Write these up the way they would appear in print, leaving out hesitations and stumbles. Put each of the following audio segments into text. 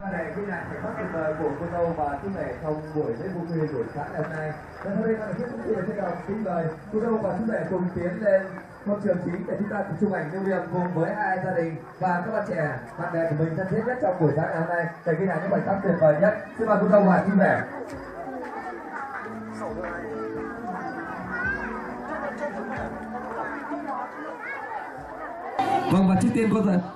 Này ghi lại khoảnh khắc tuyệt vời của cô dâu và chú rể trong buổi lễ vu quy buổi sáng ngày hôm nay. Và sau đây ban tổ chức cũng xin trân trọng kính mời cô dâu và chú rể cùng tiến lên công trường chính để chúng ta cùng chụp ảnh lưu niệm cùng với hai gia đình và các bạn trẻ, bạn bè của mình thân thiết nhất trong buổi sáng ngày hôm nay để ghi lại những khoảnh khắc tuyệt vời nhất. Xin mời cô dâu và chú rể. Vâng, và trước tiên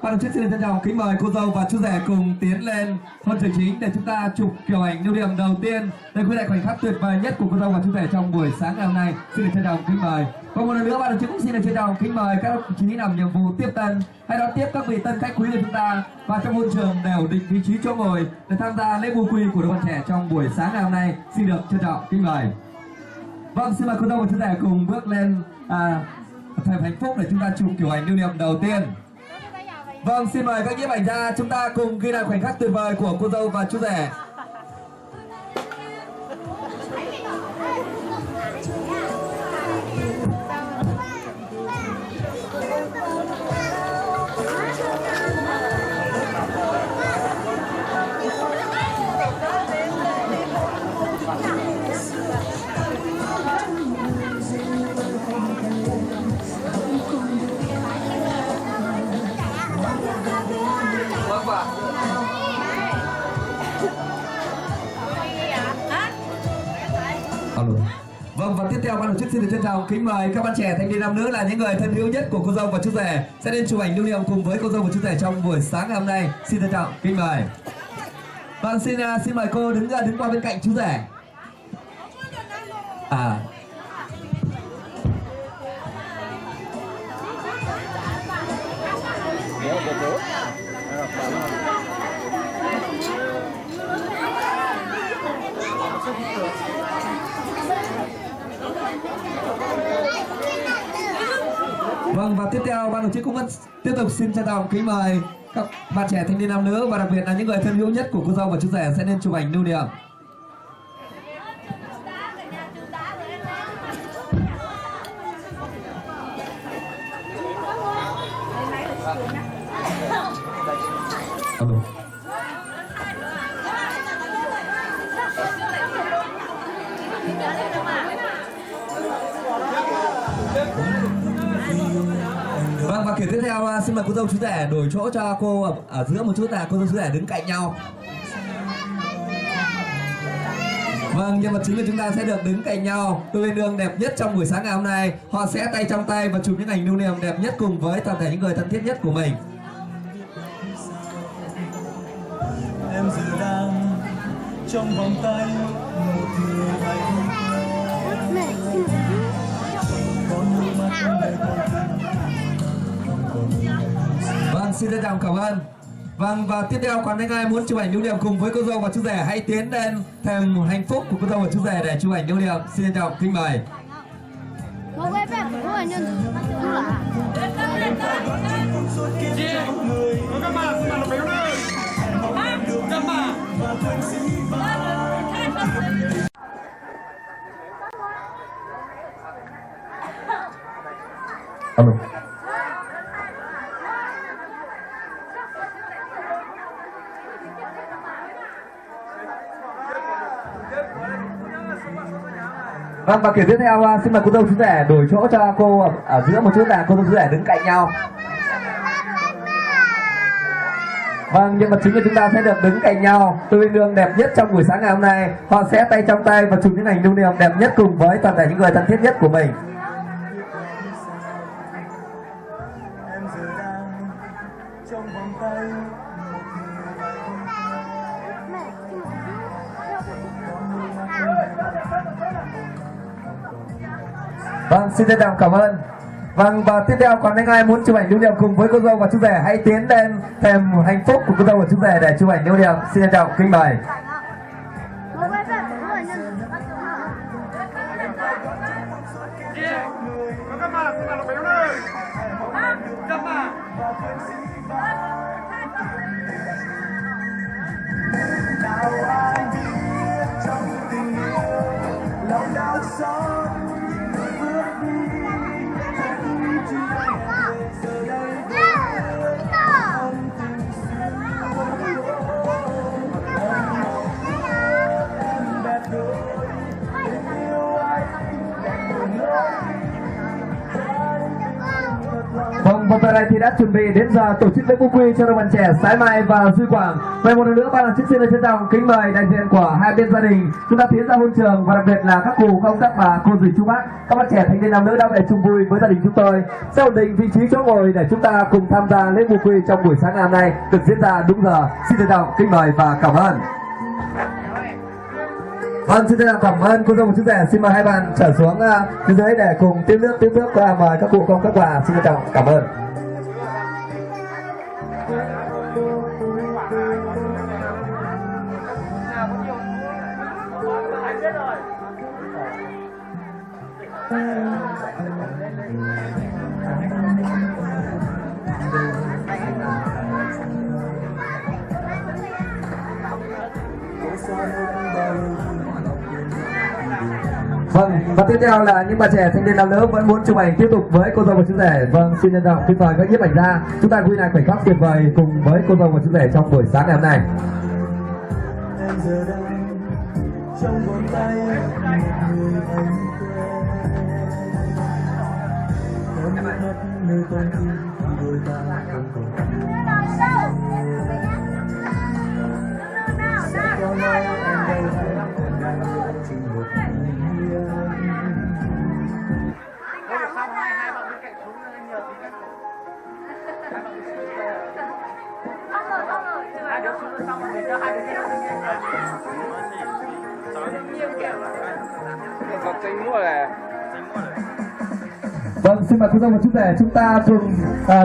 ban tổ chức xin trân trọng kính mời cô dâu và chú rể cùng tiến lên phân trường chính để chúng ta chụp kiểu ảnh lưu niệm đầu tiên để ghi lại khoảnh khắc tuyệt vời nhất của cô dâu và chú rể trong buổi sáng ngày hôm nay. Xin trân trọng kính mời. Và một lần nữa ban tổ chức cũng xin trân trọng kính mời các đồng chí làm nhiệm vụ tiếp tân hay đón tiếp các vị tân khách quý của chúng ta vào trong hội trường để ổn định vị trí chỗ ngồi để tham gia lễ vu quy của đôi bạn trẻ trong buổi sáng ngày hôm nay. Xin được trân trọng kính mời. Vâng, xin mời cô dâu và chú rể cùng bước lên thời hạnh phúc để chúng ta chụp kiểu ảnh lưu niệm đầu tiên. Vâng, xin mời các nhiếp ảnh gia chúng ta cùng ghi lại khoảnh khắc tuyệt vời của cô dâu và chú rể. Vâng, và tiếp theo ban tổ chức xin được trân trọng kính mời các bạn trẻ thanh niên nam nữ là những người thân hữu nhất của cô dâu và chú rể sẽ lên chụp ảnh lưu niệm cùng với cô dâu và chú rể trong buổi sáng ngày hôm nay. Xin trân trọng kính mời. Vâng, xin mời cô đứng qua bên cạnh chú rể. Vâng, và tiếp theo ban tổ chức cũng vẫn tiếp tục xin trân trọng kính mời các bạn trẻ thanh niên nam nữ và đặc biệt là những người thân hữu nhất của cô dâu và chú rể sẽ lên chụp ảnh lưu niệm. Vâng, và kiểu tiếp theo xin mời cô dâu chú rể đổi chỗ cho cô ở giữa một chút, là cô dâu chú rể đứng cạnh nhau. Vâng, nhân vật chính của chúng ta sẽ được đứng cạnh nhau. Đôi bên đường đẹp nhất trong buổi sáng ngày hôm nay, họ sẽ tay trong tay và chụp những ảnh lưu niệm đẹp nhất cùng với toàn thể những người thân thiết nhất của mình. Em giờ đang trong vòng tay một người anh còn nước mắt đầy con tim. Vâng, xin trân trọng cảm ơn. Vâng, và tiếp theo còn những ai muốn chụp ảnh lưu niệm cùng với cô dâu và chú rể hãy tiến lên thềm hạnh phúc của cô dâu và chú rể để chụp ảnh lưu niệm. Xin trân trọng kính mời. Vâng, và kiểu tiếp theo xin mời cô dâu chú rể đổi chỗ cho cô ở giữa một chút, là cô dâu chú rể đứng cạnh nhau. Vâng, nhân vật chính của chúng ta sẽ được đứng cạnh nhau. Đôi bên đường đẹp nhất trong buổi sáng ngày hôm nay, họ sẽ tay trong tay và chụp những ảnh lưu niệm đẹp nhất cùng với toàn thể những người thân thiết nhất của mình. Em giờ đang trong vòng tay một người Vâng, xin trân trọng cảm ơn. Vâng, và tiếp theo còn những ai muốn chụp ảnh lưu niệm cùng với cô dâu và chú rể hãy tiến lên thềm hạnh phúc của cô dâu và chú rể để chụp ảnh lưu niệm. Xin trân trọng kính mời. Vâng, vòng này thì đã chuẩn bị đến giờ tổ chức lễ vu quy cho đôi bạn trẻ Sái Mai và Duy Quảng. Vậy một lần nữa ban tổ chức xin trân trọng kính mời đại diện của hai bên gia đình chúng ta tiến ra hôn trường, và đặc biệt là các cụ, các ông, các bà, cô dì, chú bác, các bạn trẻ thanh niên nam nữ đã về chung vui với gia đình chúng tôi. Sẽ ổn định vị trí chỗ ngồi để chúng ta cùng tham gia lễ vu quy trong buổi sáng ngày hôm nay được diễn ra đúng giờ. Xin trân trọng kính mời và cảm ơn. Vâng, xin cảm ơn cô dâu và chú rể. Xin mời hai bạn trở xuống phía dưới để cùng tiếp nước và mời các cụ, công, các bà. Xin trân trọng cảm ơn. Vâng, và tiếp theo là những bà trẻ thanh niên nam nữ vẫn muốn chụp ảnh tiếp tục với cô dâu và chú rể. Vâng, xin trân trọng kính mời các nhiếp ảnh gia chúng ta ghi lại khoảnh khắc tuyệt vời cùng với cô dâu và chú rể trong buổi sáng ngày hôm nay. Em giờ đang trong vòng tay người anh quen, em mất nơi con tim đôi ta không còn sẽ có nói em đây chỉ một Vâng, xin mời cô dâu và chú rể chúng ta cùng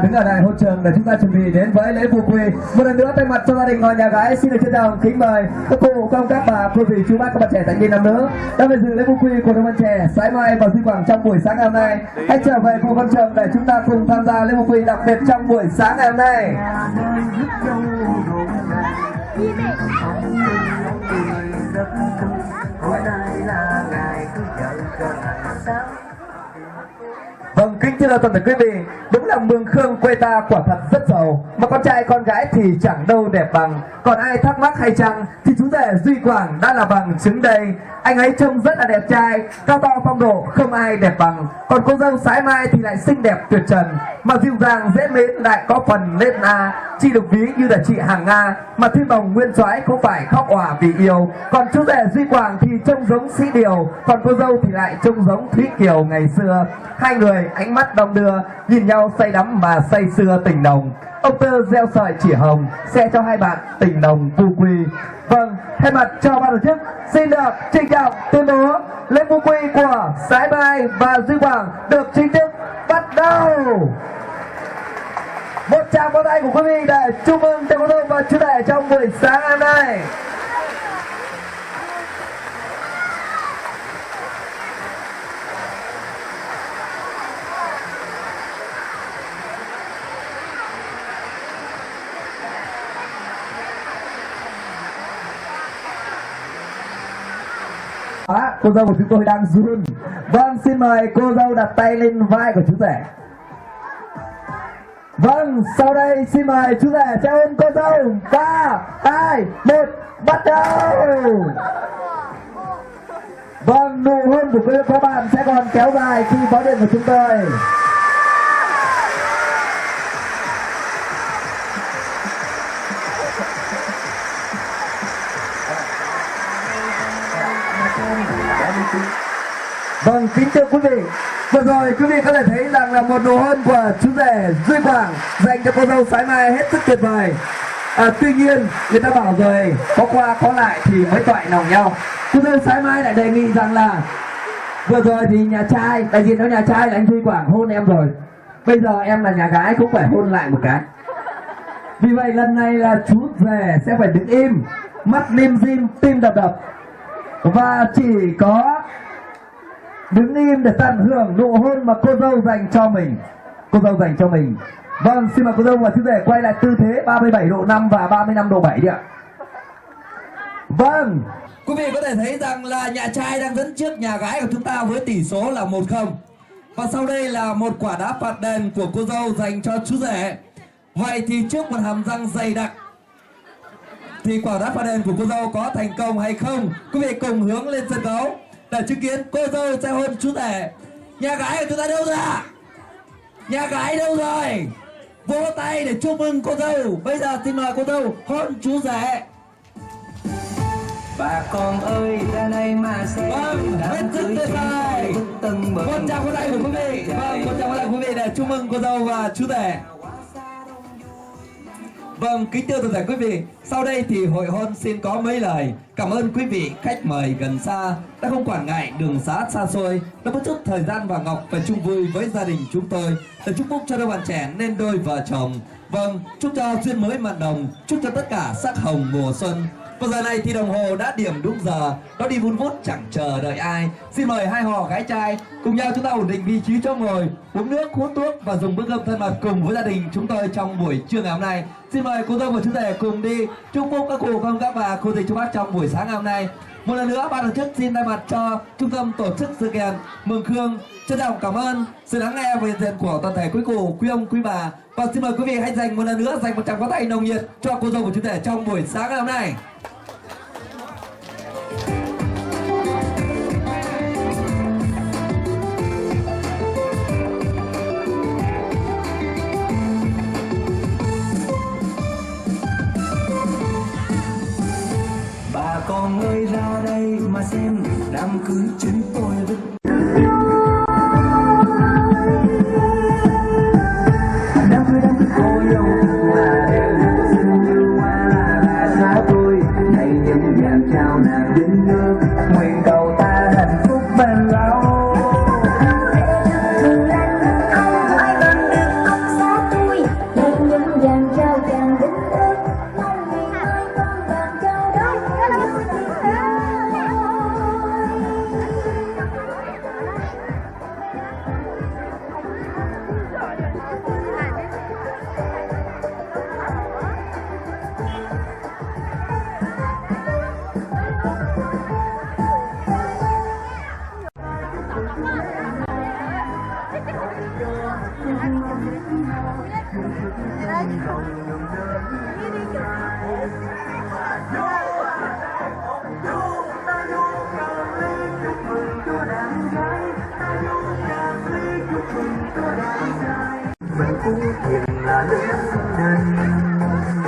đứng ở đài hôn trường để chúng ta chuẩn bị đến với lễ vu quy. Một lần nữa thay mặt cho gia đình họ nhà gái xin được trân trọng kính mời các cụ, các ông, các bà, cô dì, chú bác, các bạn trẻ thanh niên nam nữ đã về dự lễ vu quy của đôi bạn trẻ Sái Mai và Duy Quảng trong buổi sáng ngày hôm nay. Hãy trở về cùng con trường để chúng ta cùng tham gia lễ vu quy đặc biệt trong buổi sáng ngày hôm nay. Vâng, kính thưa toàn thể quý vị, đúng là mường Khương quê ta quả thật rất giàu, mà con trai con gái thì chẳng đâu đẹp bằng. Còn ai thắc mắc hay chăng thì chú rể Duy Quảng đã là bằng chứng đây. Anh ấy trông rất là đẹp trai, cao to phong độ, không ai đẹp bằng. Còn cô dâu Sái Mai thì lại xinh đẹp tuyệt trần, mà dịu dàng dễ mến lại có phần lên A. Chị được ví như là chị hàng Nga, mà thiên bồng nguyên soái không phải khóc òa vì yêu. Còn chú rể Duy Quảng thì trông giống Sĩ Điều, còn cô dâu thì lại trông giống Thúy Kiều ngày xưa. Hai người ánh mắt đong đưa, nhìn nhau say đắm mà say sưa tình nồng. Ông Tơ gieo sợi chỉ hồng, sẽ cho hai bạn tình nồng vu quy. Vâng, thay mặt cho ban tổ chức xin được trịnh trọng tuyên bố lễ vu quy của Sái Mai và Duy Quảng được chính thức bắt đầu. Một tràng vỗ tay của quý vị để chúc mừng cho cô dâu và chú rể trong buổi sáng hôm nay. Cô dâu của chúng tôi đang run. Vâng, xin mời cô dâu đặt tay lên vai của chú rể. Vâng, sau đây xin mời chú rể sẽ ôm cô dâu. 3, 2, 1, bắt đầu. Vâng, nụ hôn của các bạn sẽ còn kéo dài khi báo điện của chúng tôi. Vâng, kính thưa quý vị, vừa rồi quý vị có thể thấy rằng là một nụ hôn của chú rể Duy Quảng dành cho cô dâu Sái Mai hết sức tuyệt vời. Tuy nhiên người ta bảo rồi có qua có lại thì mới toại lòng nhau. Cô dâu Sái Mai lại đề nghị rằng là vừa rồi thì nhà trai, đại diện cho nhà trai là anh Duy Quảng hôn em rồi, bây giờ em là nhà gái cũng phải hôn lại một cái. Vì vậy lần này là chú rể sẽ phải đứng im, mắt lim dim, tim đập đập, và chỉ có đứng im để tận hưởng nụ hôn mà cô dâu dành cho mình. Cô dâu dành cho mình. Vâng, xin mời cô dâu và chú rể quay lại tư thế 37 độ 5 và 35 độ 7 đi ạ. Vâng, quý vị có thể thấy rằng là nhà trai đang dẫn trước nhà gái của chúng ta với tỷ số là 1-0. Và sau đây là một quả đá phạt đền của cô dâu dành cho chú rể. Vậy thì trước một hàm răng dày đặc thì quả đá phạt đền của cô dâu có thành công hay không? Quý vị cùng hướng lên sân khấu để chứng kiến cô dâu sẽ hôn chú rể. Nhà gái của chúng ta đâu ra? Nhà gái đâu rồi? Vỗ tay để chúc mừng cô dâu. Bây giờ xin mời cô dâu hôn chú rể. Bà con ơi ra đây mà xem. Vâng, hết sức tuyệt vời. Một tràng vỗ tay của quý vị. Vâng, một tràng vỗ tay của quý vị để chúc mừng cô dâu và chú rể. Vâng, kính thưa toàn thể quý vị, sau đây thì hội hôn xin có mấy lời cảm ơn quý vị khách mời gần xa đã không quản ngại đường xá xa xôi, đã mất chút thời gian và Ngọc về chung vui với gia đình chúng tôi để chúc phúc cho đôi bạn trẻ nên đôi vợ chồng. Vâng, chúc cho duyên mới mặn nồng, chúc cho tất cả sắc hồng mùa xuân. Và giờ này thì đồng hồ đã điểm đúng giờ, nó đi vun vút chẳng chờ đợi ai. Xin mời hai họ gái trai cùng nhau chúng ta ổn định vị trí chỗ ngồi, uống nước, hút thuốc và dùng bữa cơm thân mật cùng với gia đình chúng tôi trong buổi trưa ngày hôm nay. Xin mời cô dâu và chú rể cùng đi chúc phúc các cụ công các bà cô dì chú bác trong buổi sáng ngày hôm nay. Một lần nữa ban tổ chức xin thay mặt cho trung tâm tổ chức sự kiện Mường Khương trân trọng cảm ơn sự lắng nghe và hiện diện của toàn thể quý cụ, quý ông, quý bà. Và xin mời quý vị hãy dành một lần nữa dành một tràng pháo tay nồng nhiệt cho cô dâu và chú rể trong buổi sáng ngày hôm nay. Bà con ơi ra đây mà xem đám cưới chúng tôi rất đám cưới cô dâu là đẹp xinh như hoa là xa tôi này nhân dạng chào nàng đến nước nguyện cầu ta hạnh phúc bên lâu. Mình cũng thiền là lớn lên